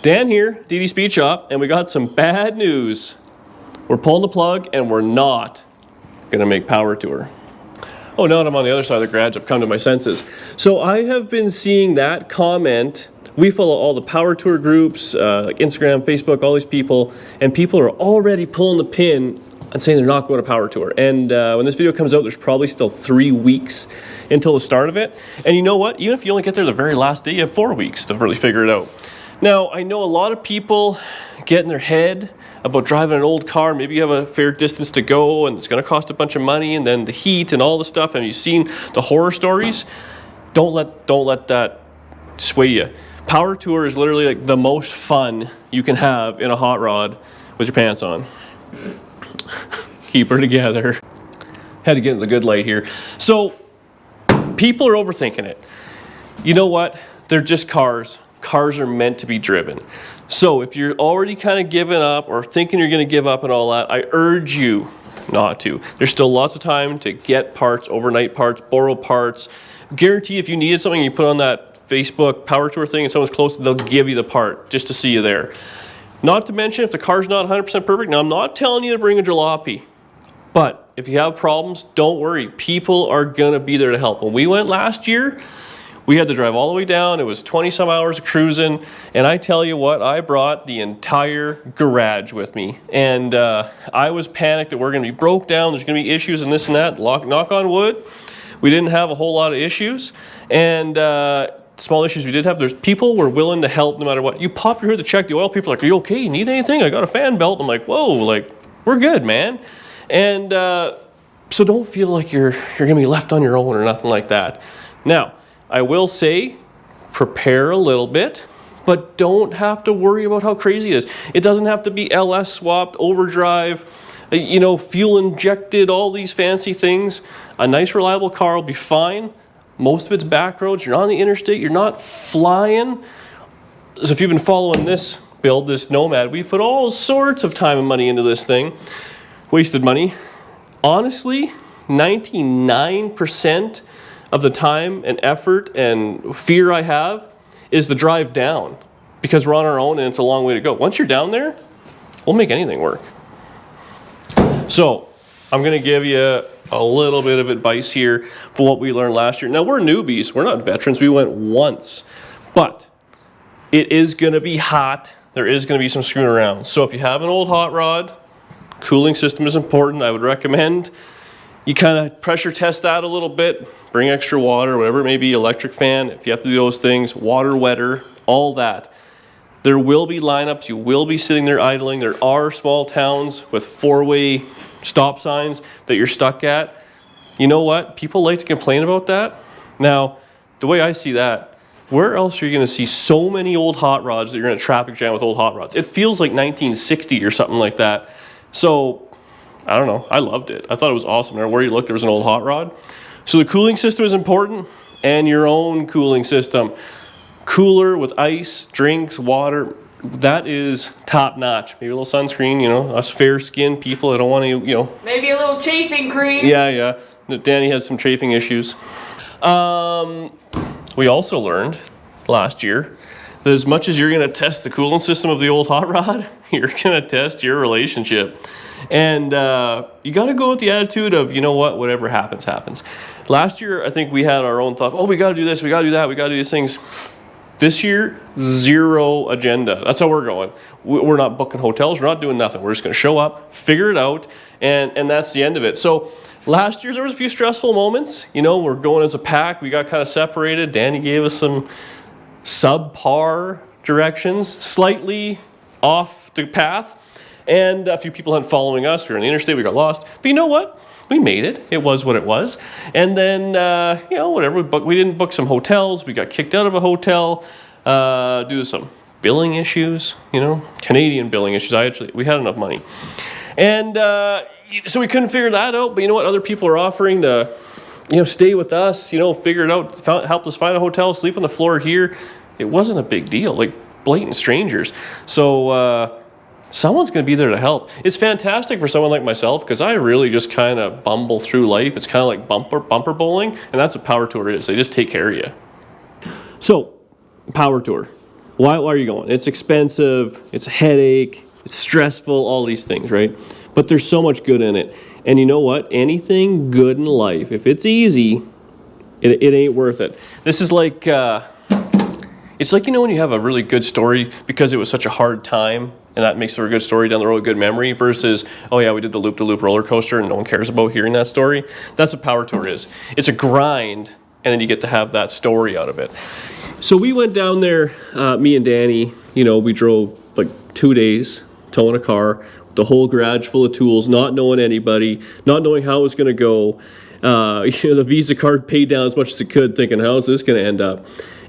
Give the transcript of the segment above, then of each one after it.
Dan here, DD Speed Shop, and we got some bad news. We're pulling the plug and we're not gonna make Power Tour. Oh, now that I'm on the other side of the garage, I've come to my senses. So I have been seeing that comment. We follow all the Power Tour groups, like Instagram, Facebook, all these people, and people are already pulling the pin and saying they're not going to Power Tour. And when this video comes out, there's probably still 3 weeks until the start of it. And you know what? Even if you only get there the very last day, you have 4 weeks to really figure it out. Now, I know a lot of people get in their head about driving an old car. Maybe you have a fair distance to go and it's going to cost a bunch of money, and then the heat and all the stuff. And you've seen the horror stories. Don't let that sway you. Power Tour is literally like the most fun you can have in a hot rod with your pants on. Keep her together. Had to get in the good light here. So people are overthinking it. You know what? They're just cars. Cars are meant to be driven. So if you're already kind of giving up or thinking you're going to give up and all that, I urge you not to. There's still lots of time to get parts, overnight parts, borrow parts. Guarantee if you needed something, you put on that Facebook Power Tour thing and someone's close, they'll give you the part just to see you there. Not to mention if the car's not 100% perfect. Now, I'm not telling you to bring a jalopy, but if you have problems, don't worry. People are going to be there to help. When we went last year, we had to drive all the way down. It was 20 some hours of cruising. And I tell you what, I brought the entire garage with me. And I was panicked that we're going to be broke down. There's going to be issues and this and that. Knock on wood. We didn't have a whole lot of issues. And small issues we did have, there's people were willing to help no matter what. You pop your hood to check the oil. People are like, are you okay? You need anything? I got a fan belt. I'm like, whoa, like, we're good, man. And so don't feel like you're going to be left on your own or nothing like that. Now, I will say, prepare a little bit, but don't have to worry about how crazy it is. It doesn't have to be LS swapped, overdrive, fuel injected, all these fancy things. A nice, reliable car will be fine. Most of it's back roads. You're on the interstate. You're not flying. So if you've been following this build, this Nomad, we've put all sorts of time and money into this thing. Wasted money. Honestly, 99% of the time and effort and fear I have is the drive down, because we're on our own and it's a long way to go. Once you're down there, we'll make anything work. So I'm going to give you a little bit of advice here for what we learned last year. Now, we're newbies. We're not veterans. We went once. But it is going to be hot. There is going to be some screwing around. So if you have an old hot rod, cooling system is important. I would recommend you kind of pressure test that a little bit. Bring extra water, whatever it may be, electric fan, if you have to do those things, water wetter, all that. There will be lineups. You will be sitting there idling. There are small towns with 4-way stop signs that you're stuck at. You know what? People like to complain about that. Now, the way I see that, where else are you going to see so many old hot rods that you're in a traffic jam with old hot rods? It feels like 1960 or something like that. So, I don't know. I loved it. I thought it was awesome. Where you looked, there was an old hot rod. So the cooling system is important, and your own cooling system. Cooler with ice, drinks, water. That is top notch. Maybe a little sunscreen, us fair skinned people that don't want to, Maybe a little chafing cream. Yeah. Danny has some chafing issues. We also learned last year that as much as you're going to test the cooling system of the old hot rod, you're going to test your relationship. And you got to go with the attitude of, whatever happens, happens. Last year, I think we had our own thought, we got to do this, we got to do that, we got to do these things. This year, zero agenda. That's how we're going. We're not booking hotels. We're not doing nothing. We're just going to show up, figure it out, and that's the end of it. So last year, there was a few stressful moments. We're going as a pack. We got kind of separated. Danny gave us some subpar directions, slightly off the path. And a few people hadn't following us. We were on the interstate. We got lost. But you know what? We made it. It was what it was. And then, whatever. We didn't book some hotels. We got kicked out of a hotel due to some billing issues, Canadian billing issues. We had enough money. And so we couldn't figure that out. But you know what? Other people are offering to, stay with us, figure it out, help us find a hotel, sleep on the floor here. It wasn't a big deal, like blatant strangers. So, someone's going to be there to help. It's fantastic for someone like myself because I really just kind of bumble through life. It's kind of like bumper bowling, and that's what Power Tour is. They just take care of you. So, Power Tour. Why are you going? It's expensive, it's a headache, it's stressful, all these things, right? But there's so much good in it. And you know what? Anything good in life, if it's easy, it ain't worth it. This is like, it's like, when you have a really good story because it was such a hard time, and that makes for a good story down the road, a good memory, versus, oh yeah, we did the loop-de-loop roller coaster and no one cares about hearing that story. That's what Power Tour is. It's a grind, and then you get to have that story out of it. So we went down there, me and Danny, we drove like 2 days, towing a car, the whole garage full of tools, not knowing anybody, not knowing how it was going to go. The Visa card paid down as much as it could, thinking, how's this going to end up?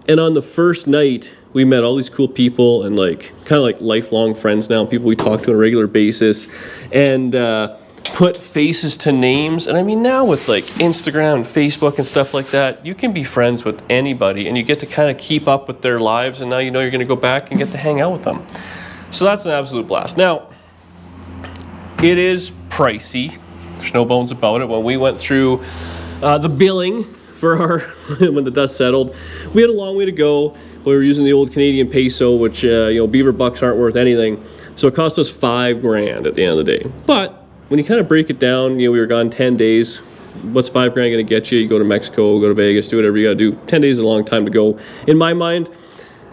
And on the first night, we met all these cool people and kind of like lifelong friends now, people we talk to on a regular basis, and put faces to names. And I mean, now with like Instagram and Facebook and stuff like that, you can be friends with anybody and you get to kind of keep up with their lives, and now you're going to go back and get to hang out with them. So that's an absolute blast. Now, it is pricey. There's no bones about it. When we went through the billing for our, when the dust settled, we had a long way to go. We were using the old Canadian peso, which, beaver bucks aren't worth anything. So it cost us $5,000 at the end of the day. But when you kind of break it down, we were gone 10 days. What's $5,000 going to get you? You go to Mexico, go to Vegas, do whatever you got to do. 10 days is a long time to go. In my mind,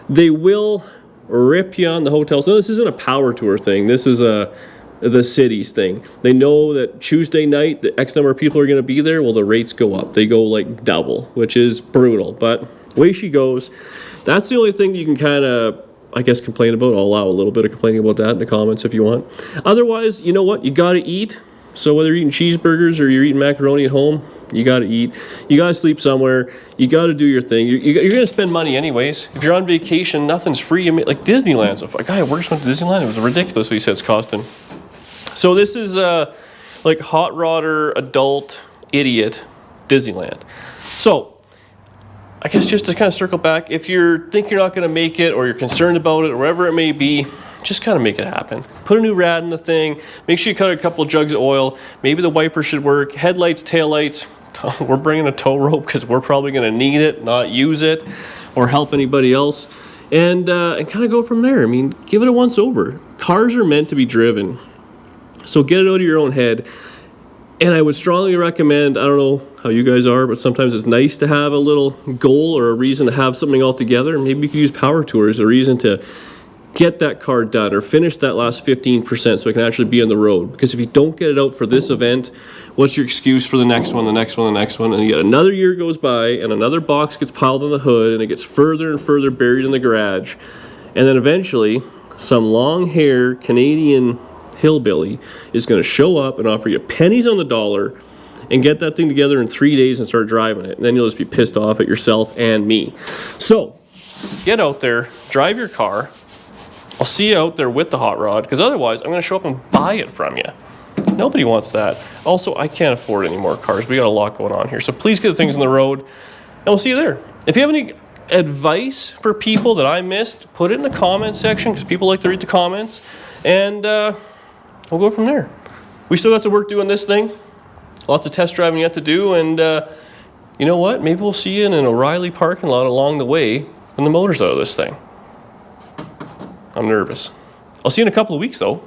they will rip you on the hotels. Now, this isn't a Power Tour thing. This is the cities thing. They know that Tuesday night, the X number of people are going to be there. Well, the rates go up. They go like double, which is brutal. But way she goes. That's the only thing that you can kind of, I guess, complain about. I'll allow a little bit of complaining about that in the comments if you want. Otherwise, you know what? You got to eat. So whether you're eating cheeseburgers or you're eating macaroni at home, you got to eat. You got to sleep somewhere. You got to do your thing. You're going to spend money anyways. If you're on vacation, nothing's free. Like Disneyland. So if a guy at work just went to Disneyland, it was ridiculous what he said it's costing. So this is like hot rodder, adult, idiot Disneyland. So I guess just to kind of circle back, if you think you're not going to make it or you're concerned about it or whatever it may be, just kind of make it happen. Put a new rad in the thing. Make sure you cut a couple of jugs of oil. Maybe the wiper should work. Headlights, taillights. We're bringing a tow rope because we're probably going to need it, not use it, or help anybody else. And kind of go from there. I mean, give it a once over. Cars are meant to be driven. So get it out of your own head. And I would strongly recommend, I don't know how you guys are, but sometimes it's nice to have a little goal or a reason to have something all together. Maybe you could use Power Tour as a reason to get that car done or finish that last 15% so it can actually be on the road. Because if you don't get it out for this event, what's your excuse for the next one, the next one, the next one? And you get another year goes by and another box gets piled on the hood and it gets further and further buried in the garage. And then eventually, some long-haired Canadian hillbilly is going to show up and offer you pennies on the dollar and get that thing together in 3 days and start driving it. And then you'll just be pissed off at yourself and me. So get out there, drive your car. I'll see you out there with the hot rod, because otherwise I'm going to show up and buy it from you. Nobody wants that. Also, I can't afford any more cars. We got a lot going on here. So please get the things on the road, and we'll see you there. If you have any advice for people that I missed, put it in the comments section, because people like to read the comments. And we'll go from there. We still got some work doing this thing. Lots of test driving yet to do. And you know what? Maybe we'll see you in an O'Reilly parking lot along the way when the motor's out of this thing. I'm nervous. I'll see you in a couple of weeks, though.